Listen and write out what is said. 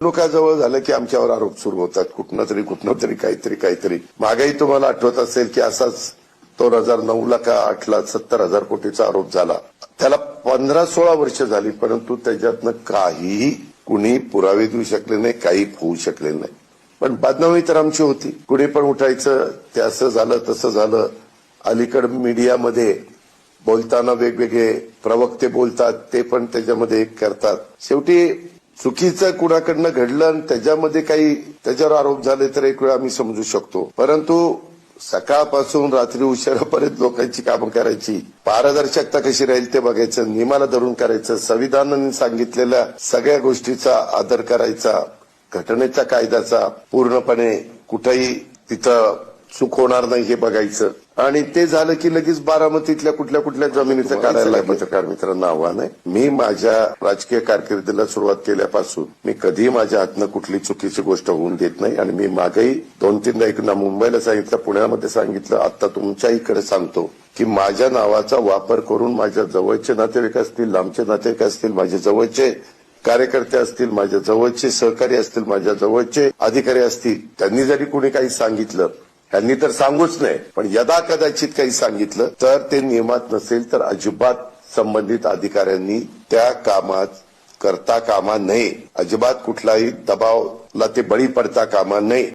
लोकांजवळ झालं की आमच्यावर आरोप सुरू होतात कुठनं तरी काहीतरी. मागेही तुम्हाला आठवत असेल की असाच 2009ला का 8ला 70,000 कोटीचा आरोप झाला. त्याला 15-16 वर्ष झाली, परंतु त्याच्यातनं काहीही कुणी पुरावे देऊ शकले नाही, काही होऊ शकले नाही. पण बदनामी तर आमची होती. कुणी पण उठायचं, ते असं झालं तसं झालं. अलीकड मीडियामध्ये बोलताना वेगवेगळे प्रवक्ते बोलतात, ते पण त्याच्यामध्ये करतात. शेवटी चुकीचं कुणाकडनं घडलं आणि त्याच्यामध्ये काही त्याच्यावर आरोप झाले तर एक वेळ आम्ही समजू शकतो. परंतु सकाळपासून रात्री उशिरापर्यंत लोकांची कामं करायची, पारदर्शकता कशी राहील ते बघायचं, नियमाला धरून करायचं, संविधानाने सांगितलेल्या सगळ्या गोष्टीचा आदर करायचा, घटनेच्या कायद्याचा पूर्णपणे कुठेही तिथं चूक होणार नाही हे बघायचं. आणि ते झालं की लगेच बारामतीतल्या कुठल्या जमिनीचं काढायला पत्रकार मित्रांना आव्हान आहे. मी माझ्या राजकीय कारकिर्दीला सुरुवात केल्यापासून मी कधीही माझ्या हातनं कुठली चुकीची गोष्ट होऊन देत नाही. आणि मी मागेही 2-3दा एकदा मुंबईला सांगितलं, पुण्यामध्ये सांगितलं, आता तुमच्या इकडे सांगतो की माझ्या नावाचा वापर करून माझ्या जवळचे नातेवाईक असतील, लांबचे नातेवाईक असतील, माझे जवळचे कार्यकर्ते असतील, माझ्या जवळचे सहकारी असतील, माझ्या जवळचे अधिकारी असतील, त्यांनी जरी कुणी काही सांगितलं, त्यांनी तर सांगूच नाही, पण यदा कदाचित काही सांगितलं तर ते नियमात नसेल तर अजिबात संबंधित अधिकाऱ्यांनी त्या कामात करता कामा नये. अजिबात कुठलाही दबावला ते बळी पडता कामा नये.